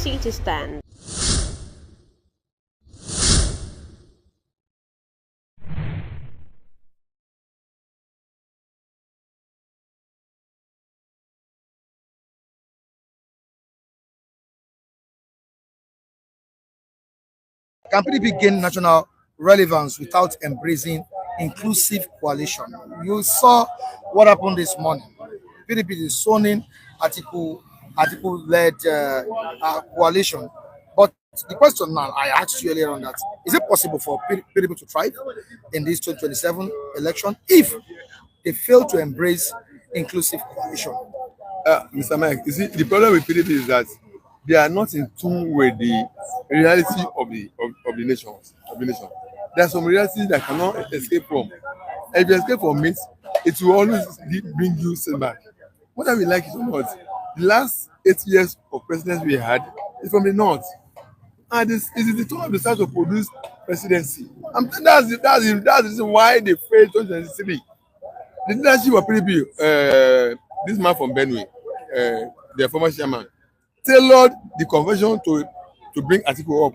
city stand. Can PDP gain national relevance without embracing inclusive coalition? You saw what happened this morning. PDP is zoning Atiku-led coalition. But the question now I asked you earlier on that, is it possible for PDP to thrive in this 2027 election if they fail to embrace inclusive coalition? Mr. Mike, you see, the problem with PDP is that they are not in tune with the reality of the nation. There are some realities that cannot escape from. And if you escape from it, it will always bring you setback. Whether we like it or not, the last 8 years of presidency we had is from the north, and it is the turn of the south to produce presidency. I'm saying that's the reason why they failed 2023. The leadership of PDP, this man from Benue, their former chairman, tailored the convention to bring Atiku up.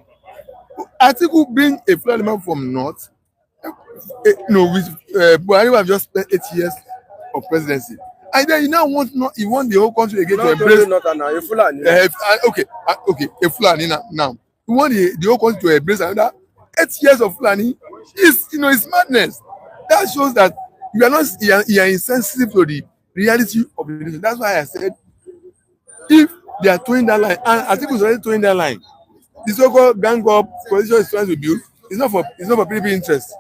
Atiku bring a fellow man from north, with Buhari have just spent 8 years of presidency, and then you now want the whole country again to embrace. A Fulani now. You want the whole country to embrace another 8 years of Fulani. It's madness. That shows that you are insensitive to the reality of the nation. That's why I said, if they are towing that line, and Atiku is already towing that line, the so-called gang up coalition is trying to build. It's not for PDP interest.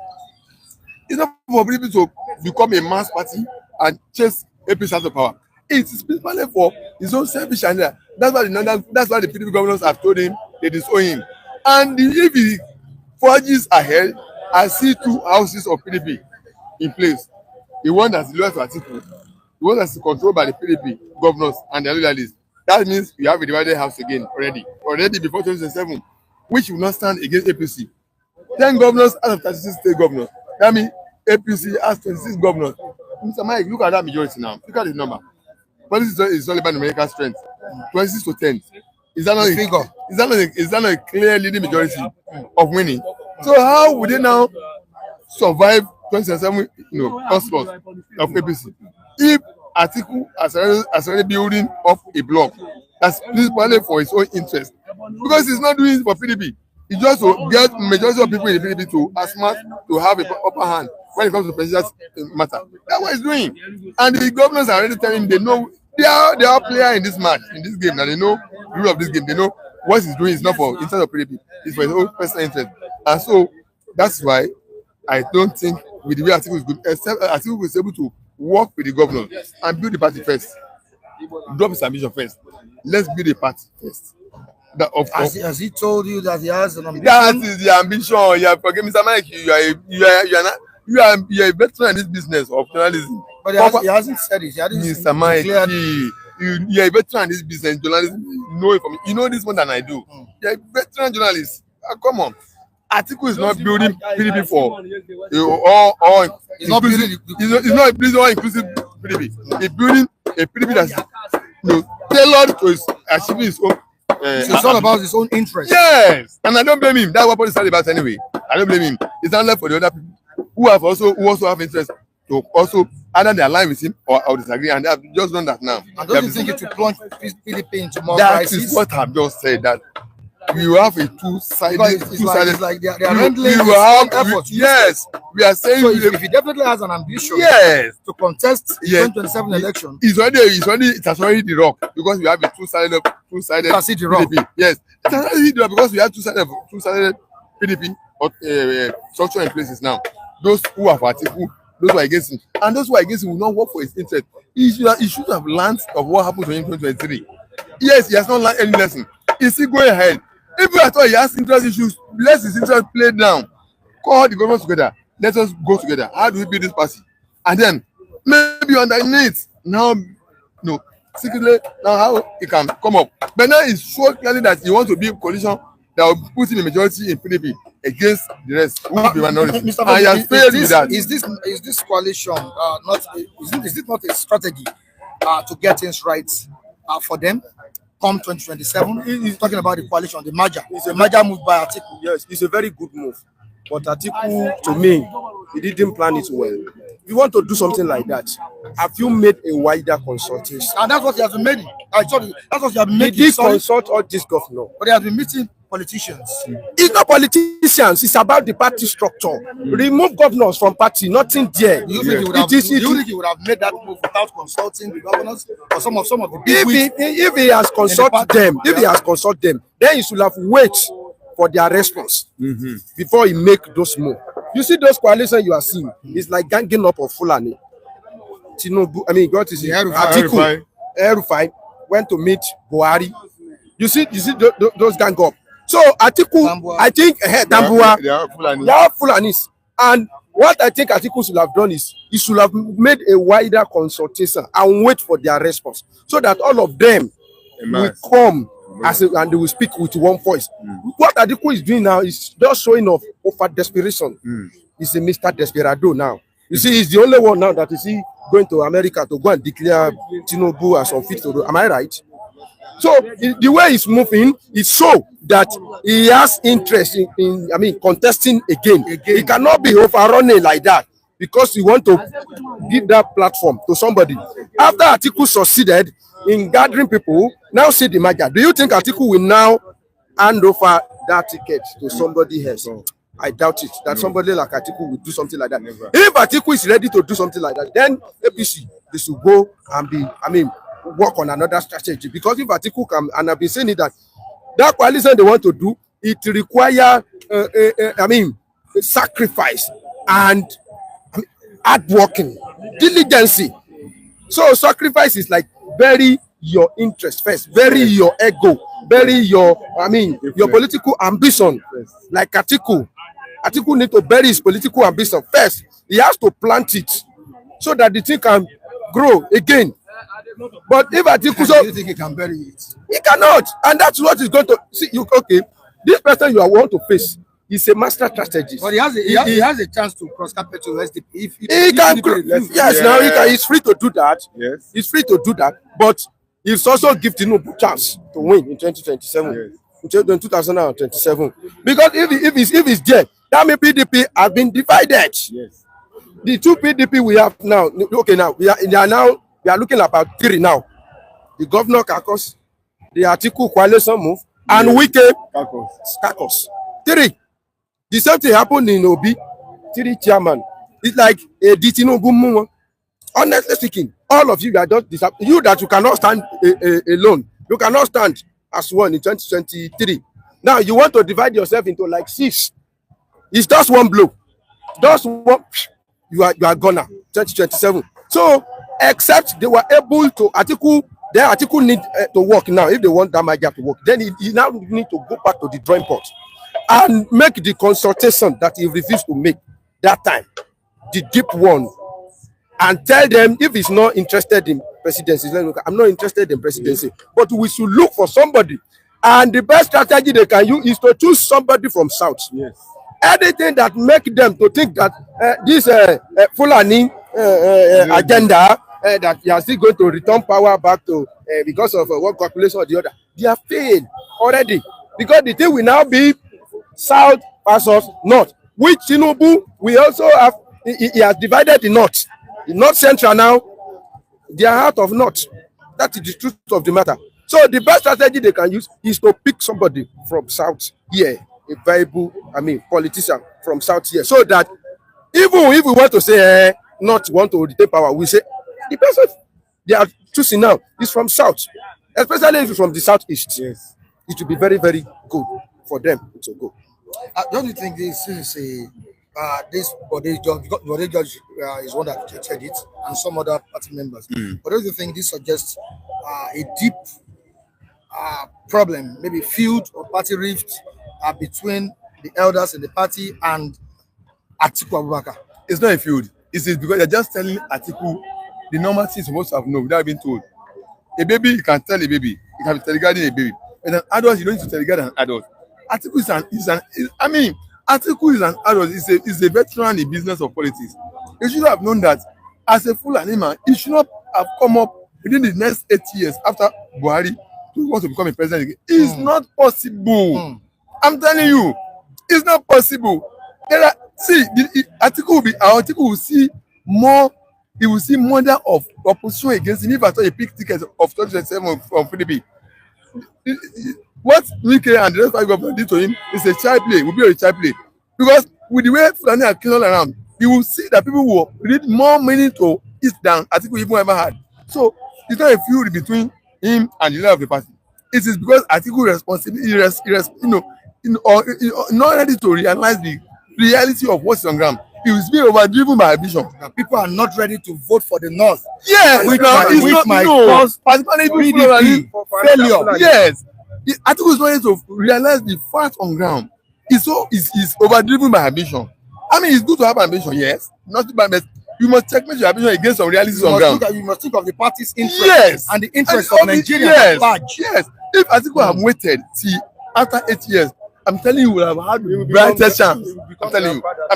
It's not for PDP to become a mass party and chase APC out of power. It is principally for his own selfish agenda. That's why the PDP governors have told him they disown him. And if he forges ahead, I see two houses of PDP in place. The one that's loyal to Atiku, the one that's controlled by the PDP governors and their loyalists. That means we have a divided house again already before 2027, which will not stand against APC. 10 governors out of 36 state governors. That means APC has 26 governors. Mr. Mike, look at that majority now. Look at the number. Politics is all about numerical strength. 26 to 10. Is that not a clear leading majority of winning? So how would they now survive 2027, onslaught of APC? If Atiku has already building up a block that's principally for his own interest, because he's not doing it for PDP. It's just to get majority of people in the PDP to asthma to have a upper hand when it comes to presidential matter. That's what he's doing. And the governors are already telling him they know they are player in this match, in this game. Now they know the rule of this game. They know what he's doing is not for interest of PDP. It's for his own personal interest. And so that's why I don't think with the way Atiku is good, except Atiku is able to work with the governor and build the party first. Drop his ambition first. Let's build a party first. Has he told you that he has an ambition? That is the ambition. You are forgetting, Mr. Mike. You are a veteran in this business of journalism. But he hasn't said it. Mr. Mike, you are a veteran in this business journalism. You know this more than I do. You are a veteran journalist. Come on. Atiku is not building PDP for he's not building all inclusive PDP. He's building a PDP that's tailored to achieving his own. So it's all about his own interest. Yes, and I don't blame him. That's what politics is about anyway. I don't blame him. It's not left for the other people who also have interest to also either they align with him or disagree, and they have just done that now. And don't you think it will plunge PDP into more crisis? That is what I've just said. That you have a two-sided. It's like they are handling his own efforts. Yes, we are saying. So if he definitely has an ambition, to contest the 2027 election, it has already the rock because we have a two-sided PDP. Yes, it has already the rock because we have two-sided PDP structure in places now. Those who are for Atiku, those who are against him, and those who are against him will not work for his interest. He should have learned of what happened to him in 2023. Yes, he has not learned any lesson. Is he going ahead? If I thought he has interest issues, let his interest play down. Call the government together. Let us go together. How do we build this party? And then maybe underneath now, secretly now how it can come up. But now it's so clearly that you want to build a coalition that will put in a majority in PDP against the rest who will be minority. Mr. And he has failed with that. Is this coalition is it not a strategy to get things right for them? come 2027? He's talking about the coalition, the merger. It's a merger move by Atiku. Yes, it's a very good move. But Atiku, to me, he didn't plan it well. If you want to do something like that, have you made a wider consultation? And that's what he has been making. That's what he has been making. Did he consult all this governor? But he has been meeting politicians. It's not politicians, it's about the party structure. Remove governors from party, nothing there. Do you think he would have made that move without consulting the governors or some of the big wigs? If he has consulted them, then he should have waited for their response before he make those moves. You see those coalitions you are seeing, it's like ganging up of Fulani. Tinubu, what is it? Atiku, Erufai went to meet Buhari. You see those gang up. So Atiku, I think Tambua, they are Fulanis. And what I think Atiku should have done is he should have made a wider consultation and wait for their response, so that all of them will come and they will speak with one voice. What Atiku is doing now is just showing off over desperation. He's a Mr. Desperado now. You see, he's the only one now that is he going to America to go and declare Tinubu as unfit to do. Am I right? So the way he's moving is so that he has interest in contesting again. He cannot be overrunning like that because he want to give that platform to somebody. After Atiku succeeded in gathering people, now see the merger. Do you think Atiku will now hand over that ticket to somebody else? I doubt it. That somebody like Atiku will do something like that. If Atiku is ready to do something like that, then APC, they should go and work on another strategy. Because if Atiku can, and I've been saying it, that coalition they want to do, it require sacrifice and hard working, diligence. So sacrifice is like bury your interest first, bury your ego, bury your political ambition. Like Atiku need to bury his political ambition first. He has to plant it so that the thing can grow again. But if Atiku, do you think he can bury it? He cannot, and that's what he's going to see. This person you want to face is a master strategist. But he has a chance to cross capital to SDP. If he can, now he can. He's free to do that. Yes, he's free to do that. But he's also give Tinubu chance to win in 2027, in 2027. Because if he's there, that means PDP have been divided. Yes, the two PDP we have now. Okay, now we are looking about three now. The governor caucus, the Atiku coalition move, and Wike caucus. Three. The same thing happened in Obi. Three chairman. It's like a Tinubu move. Honestly speaking, all of you are just you that you cannot stand alone. You cannot stand as one in 2023. Now you want to divide yourself into like 6. It's just one blow. Just one. You are gonna 2027. So except they were able to Atiku need to work now. If they want that merger to work, then he now need to go back to the drawing board and make the consultation that he refused to make that time, the deep one, and tell them if he's not interested in presidency, I'm not interested in presidency, but we should look for somebody. And the best strategy they can use is to choose somebody from South. Yes. Anything that make them to think that this Fulani agenda that you are still going to return power back to because of one calculation or the other, they have failed already. Because the thing will now be South versus North. With Tinubu, we also have, he has divided the North. The North Central now, they are out of North. That is the truth of the matter. So the best strategy they can use is to pick somebody from South here, a viable, politician from South here, so that even if we want to say not want to retain power, we say the person they are choosing now is from South, especially if it's from the Southeast. Yes, it will be very, very good for them to go. Don't you think this is this body judge is one that rejected it, and some other party members? But don't you think this suggests a deep problem, maybe feud or party rift between the elders in the party and Atiku Abubakar? It's not a feud. It's because they're just telling Atiku the normal things supposed to have known without being told. A baby, you can tell a baby. You can be teleguiding a baby. But an adult, you don't need to teleguide an adult. Atiku Atiku is an adult. He's a veteran in the business of politics. He should have known that as a Fulani man, he should not have come up within the next 8 years after Buhari want to become a president again. It's not possible. I'm telling you, it's not possible. Atiku will see more. He will see more of opposition against him if I thought a big ticket of 2027 from PDP. What Wike and the rest of the government did to him is a child play. Will be a child play because with the way Fulani are killing all around, you will see that people will read more meaning to it than Atiku even ever had. So it's not a feud between him and the leader of the party. It is because Atiku not ready to realize the reality of what's on ground. He was being overdriven by ambition. That people are not ready to vote for the North. Yes, which might cause PDP failure. Yes, Atiku is not ready to realize the facts on ground. He's overdriven by ambition. I mean, it's good to have ambition, yes, not too bad, but you must checkmate your ambition against some realities on ground. You must think of the party's interest, yes, and the interest of Nigeria at large. Yes, if Atiku have waited till after 8 years, I'm telling you, we will have had the brightest chance. I'm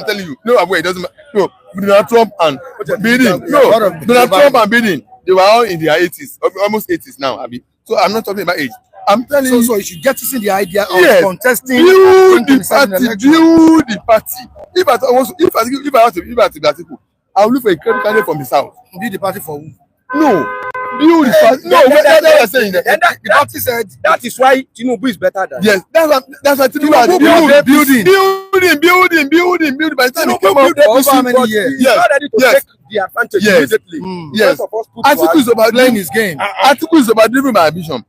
telling you. No, wait, it doesn't matter. No, Donald Trump and Biden. No, Donald Trump and Biden, they were all in their 80s, almost 80s now, Abi. So I'm not talking about age. I'm telling you. So you should get to see the idea of contesting. Build the party. If I want to be Atiku, I will look for a candidate from the south. Build the party for who? No. Build the party. No, that's what I'm saying. The party said that is why Tinubu is better than. Yes, that's what Tinubu building. By the time he came up for over how many years? He's not ready to take the advantage immediately. Yes. Atiku is about playing his game. Atiku is about driven by ambition.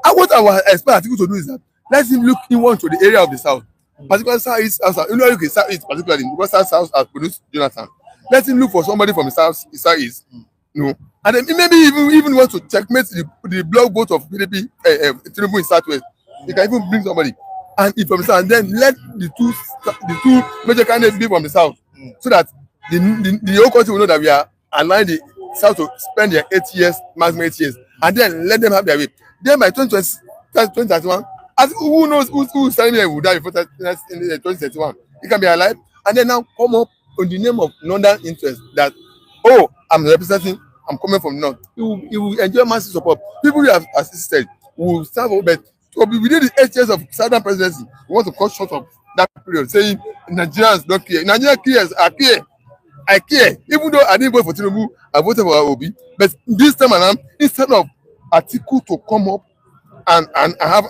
And what I would expect Atiku to do is that let him look inward to the area of the south, particularly southeast. You know, southeast particularly because south has produced Jonathan. Let him look for somebody from the southeast. No, and then maybe even want to checkmate the block vote of PDP, Tinubu in southwest. He can even bring somebody, and if from the south, and then let the two major candidates be from the south, so that the whole country will know that we are allowing the south to spend their 8 years, maximum 8 years, and then let them have their way. Then by 2031, as who knows who's telling me will die before 2031? He can be alive, and then now come up on the name of northern interest that I'm representing. I'm coming from north. He will enjoy massive support. People who have assisted will serve over. But within the 8 years of southern presidency, we want to cut short of that period, saying Nigerians don't care. Nigerian cares. I care. Even though I didn't vote for Tinubu, I voted for Obi. But this time around, instead of Atiku to come up and have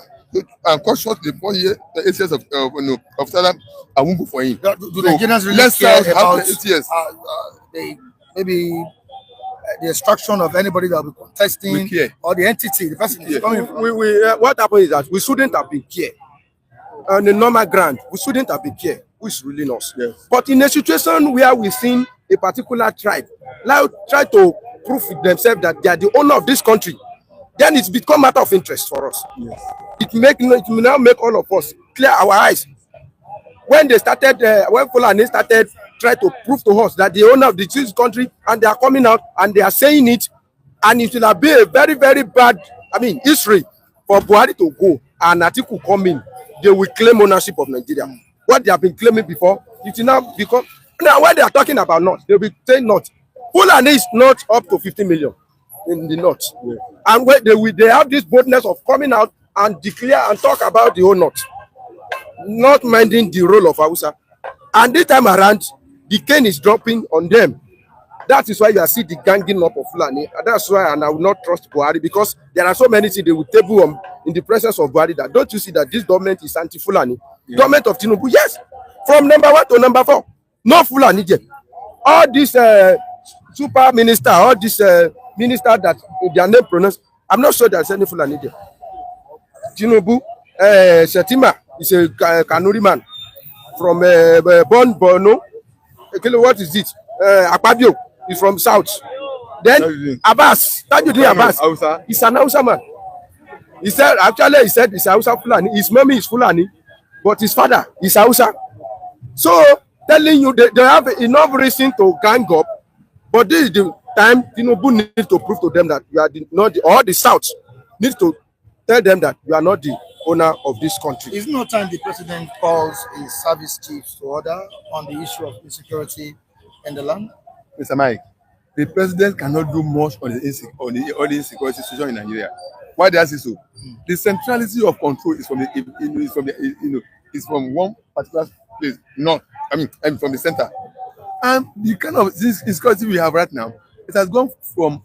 and cut short the 8 years of southern, I won't go for him. Do Nigerians really care about 8 years? Maybe the instruction of anybody that will be contesting or the entity, the person is coming from. What happened is that we shouldn't have been care. On the normal ground, we shouldn't have been care, which is really us. Yes. But in a situation where we've seen a particular tribe now try to prove themselves that they are the owner of this country, then it's become matter of interest for us. Yes. It will now make all of us clear our eyes. When they started, when Fulani started try to prove to us that the owner of this country, and they are coming out and they are saying it, and it will be a very, very bad, history for Buhari to go and Atiku come in. They will claim ownership of Nigeria. What they have been claiming before, it will now become. Now, when they are talking about North, they will say North. Fulani is not up to 50 million in the North. Yeah. And when they have this boldness of coming out and declare and talk about the whole North, not minding the role of Hausa. And this time around, the cane is dropping on them. That is why you are seeing the ganging up of Fulani. And that's why I will not trust Buhari, because there are so many things they will table in the presence of Buhari. That don't you see that this government is anti-Fulani? Yeah. Government of Tinubu, yes. From number 1 to number 4, no Fulani there. All these super minister, all these minister that their name pronounced, I'm not sure there's any Fulani there. Tinubu, Shetima is a Kanuri man from Borno. What is it? Akpabio is from South. Then Abbas, Tajuddin Abbas, he's an Hausa man. He said he's Hausa Fulani. His mommy is Fulani, but his father is Hausa. So telling you they have enough reason to gang up, but this is the time Tinubu needs to prove to them that you are or the South needs to tell them that you are not the owner of this country. Is no time the president calls his service chiefs to order on the issue of insecurity in the land? Mr. Mike, the president cannot do much on the insecurity situation in Nigeria. Why did I say so? The centrality of control is from is from one particular place, not from the center. And the kind of this insecurity we have right now, it has gone from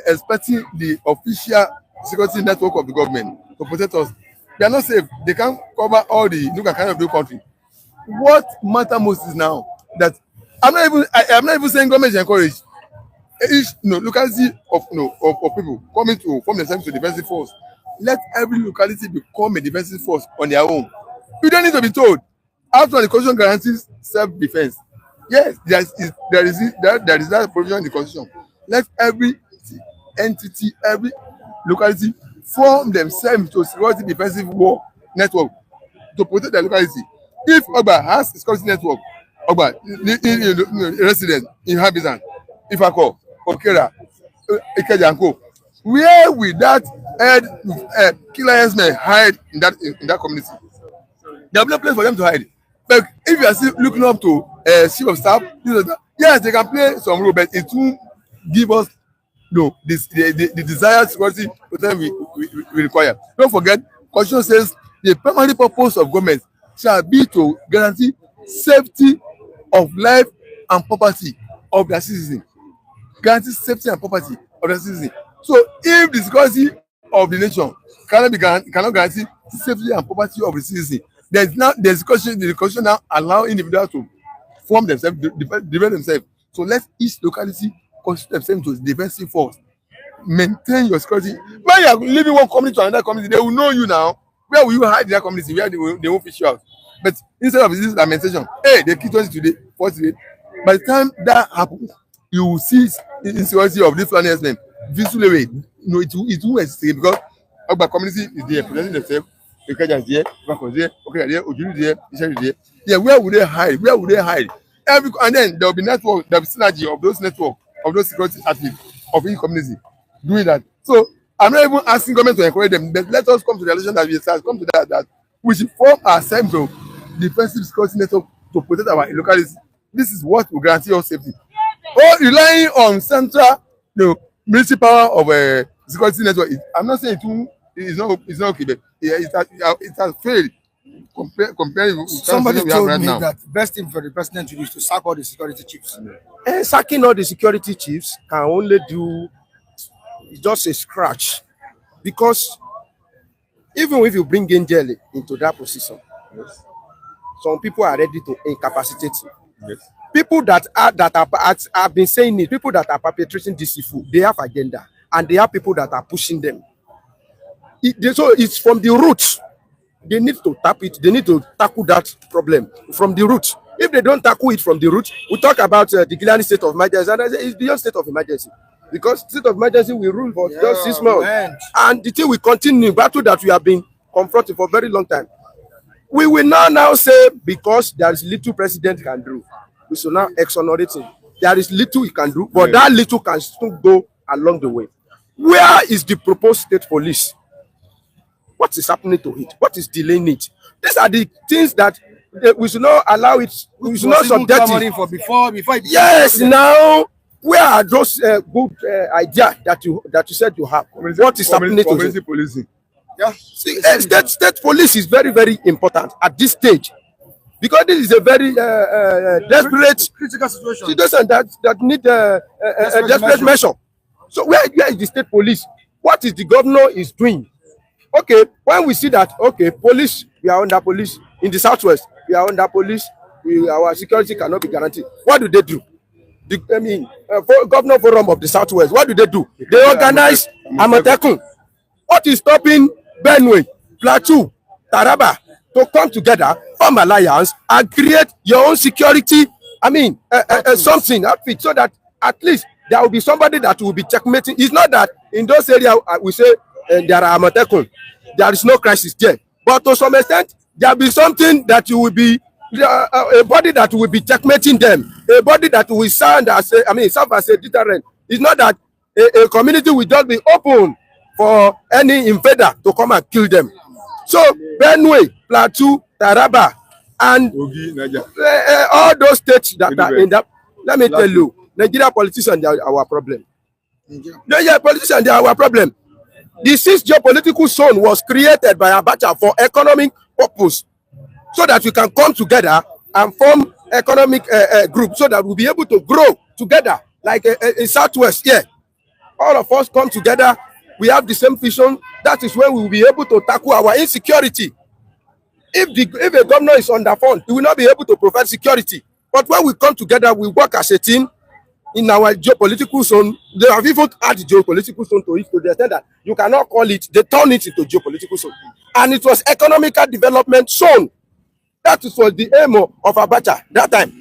expecting the official security network of the government to protect us. They are not safe. They can't cover all the kind of the country. What matters most is now that I'm not even saying government should encourage each locality of people coming to form themselves to defensive force. Let every locality become a defensive force on their own. You don't need to be told. After the constitution guarantees self-defense, yes, there is that provision in the constitution. Let every entity, every locality form themselves to security defensive war network to protect their locality. If Ogba has a security network, Ogba, resident, inhabitant, Ifako, Okera, Ikejanko, where will that killer herdsmen hide in that community? There will be no place for them to hide. But if you are still looking up to chief of staff, yes, they can play some role, but it won't give us the desired security we require. Don't forget, Constitution says the primary purpose of government shall be to guarantee safety of life and property of their citizens. Guarantee safety and property of their citizens. So if the security of the nation cannot guarantee safety and property of the citizens, the constitution now allow individuals to form themselves, defend themselves. So let each locality constitute themselves to defensive force. Maintain your security. When you are leaving one community to another community, they will know you now. Where will you hide in that community? Where they won't fish you out. But instead of this lamentation, hey, they kill 20 today, 40 today. By the time that happens, you will see insecurity of this planet men visually. It won't exist because our community is there, presenting themselves. Ikeja is there, Ifako is there, Okera is there, Ojuru is there, Iseri is there. Yeah, where would they hide? Where would they hide? And then there will be network, there will be synergy of those network, of those security activities of each community doing that. So I'm not even asking government to encourage them, but let us come to the realization that we have come to that we should form ourselves to defensive security network to protect our localities. This is what will guarantee us safety. Or relying on central, military power of a security network. I'm not saying it's not okay, but it has failed. Comparing with somebody told right me now. that best thing for the president to do is to sack all the security chiefs. And sacking all the security chiefs can only do just a scratch, because even if you bring Angel into that position, yes, some people are ready to incapacitate you. Yes. People that have been saying it, people that are perpetrating this evil, they have agenda, and they have people that are pushing them. So it's from the roots. They need to tap it. They need to tackle that problem from the root. If they don't tackle it from the root, we talk about the Gilani state of emergency, and I say it's beyond state of emergency, because state of emergency will rule for just 6 months, and the thing will continue. Battle that we have been confronting for a very long time. We will now say because there is little president can do, we should now exonerate him. There is little he can do, but that little can still go along the way. Where is the proposed state police? What is happening to it? What is delaying it? These are the things that we should not allow it. We should not subject it. For before yes, now where are those good ideas that you said you have? What is happening to it? Policing. Yeah, see, state police is very, very important at this stage, because this is a very desperate critical situation that need a desperate measure. So where is the state police? What is the governor is doing? Okay, when we see that, okay, police, we are under police in the southwest, we are under police, our security cannot be guaranteed. What do they do? Governor Forum of the Southwest, what do? They organize Amotekun. What is stopping Benue, Plateau, Taraba to come together, form alliance, and create your own security? Something outfit, so that at least there will be somebody that will be checkmating. It's not that in those areas we say there are Amotekun, there is no crisis there, but to some extent there will be something that you will be a body that will be checkmating them, a body that will serve as a deterrent. It's not that a community will just be open for any invader to come and kill them. So Benue, Plateau, Taraba, and all those states that are in that, let me tell you, Nigeria politicians, they are our problem. Nigeria politicians, they are our problem. The sixth geopolitical zone was created by Abacha for economic purpose, so that we can come together and form economic group, so that we'll be able to grow together like in Southwest here. All of us come together, we have the same vision. That is when we will be able to tackle our insecurity. If a governor is underfunded, he will not be able to provide security. But when we come together, we work as a team in our geopolitical zone. They have even added geopolitical zone to it, to the extent that you cannot call it, they turn it into geopolitical zone. And it was economical development zone. That was the aim of Abacha that time.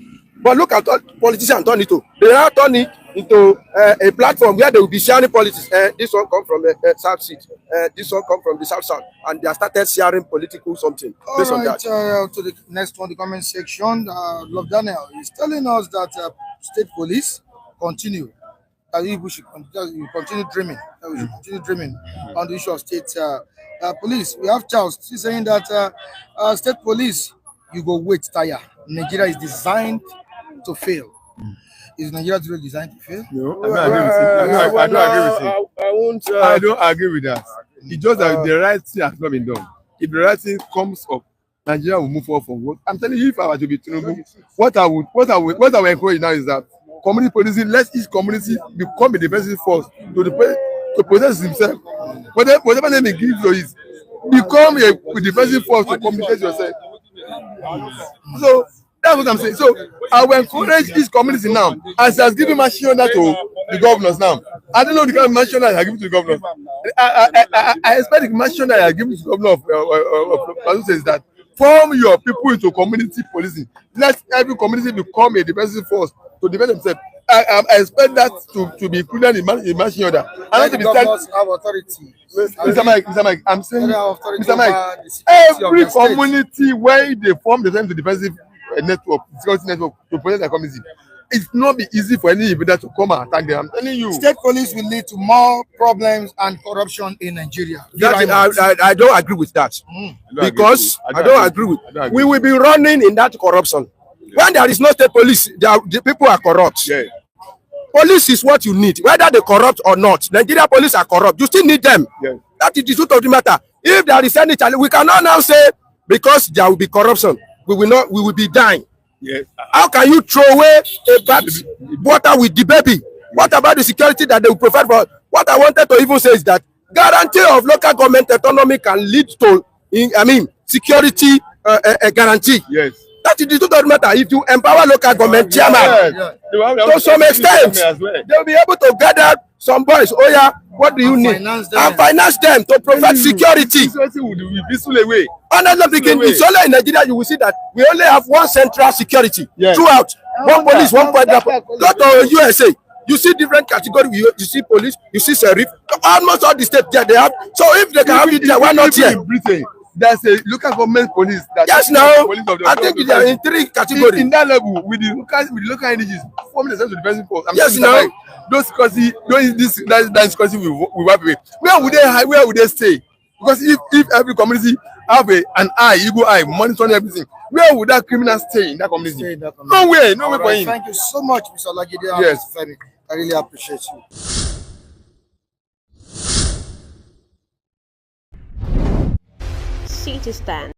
But look at what politicians turn it to. They now turn it into a platform where they will be sharing politics. This one come from the South Seat. This one come from the South, and they have started sharing political something. All right, to the next one, the comment section. Love Daniel is telling us that state police continue. That we should continue dreaming. That we should continue dreaming on the issue of state police. We have Charles. He's saying that state police, you go wait, tire. Nigeria is designed to fail. Is Nigeria really designed to fail? No, I don't agree with you. I don't agree with that. It's just that the right thing has not been done. If the right thing comes up, Nigeria will move forward from what I'm telling you. If I were to be Tinubu, what I would encourage now is that community policing, let each community become a defensive force to protect himself. Whatever name he gives you is, become a defensive force to communicate yourself. So that's what I'm saying. So I will encourage each community now, as he has given machine order to the governors now. I don't know the kind of machine order I give to the governors. I expect the machine order I give to the governor of says that form your people into community policing. Let every community become a defensive force to defend themselves. I expect that to be included in machine order. And the governors have authority. Mr. Mike, I'm saying, Mr. Mike, every community where they form the defensive network, security network to protect their community, it's not be easy for any individual to come and attack them. I'm telling you. State police will lead to more problems and corruption in Nigeria. I don't agree with that. Because I don't agree with that. We will be running in that corruption. When there is no state police, the people are corrupt. Yeah. Police is what you need, whether they corrupt or not. Nigeria police are corrupt. You still need them. Yeah. That is the truth of the matter. If there is any challenge, we cannot now say because there will be corruption, we will be dying. Yes. How can you throw away a bad water with the baby? What about the security that they will provide for us? What I wanted to even say is that guarantee of local government autonomy can lead to, security guarantee. Yes. That is the truth of the matter. If you empower local government chairman, to some extent, they will be able to gather some boys. Oh yeah, what do you need? And finance them to provide security. Honestly speaking, it's only in Nigeria you will see that we only have one central security throughout. One police, one federal. Go to USA. You see different categories. You see police, you see sheriff. Almost all the states there they have. So if they can have it there, why not here? There's a local government police. Yes, now I think they are in three categories. In that level, with the local energies, forming themselves to defensive force. Yes, now those that we wipe away. Where would they hide? Where would they stay? Because if every community have an eye, eagle eye, monitoring everything, where would that criminal stay in that community? Nowhere for him. Thank you so much, Mr. Olagide. Yes, I really appreciate you. Citizen.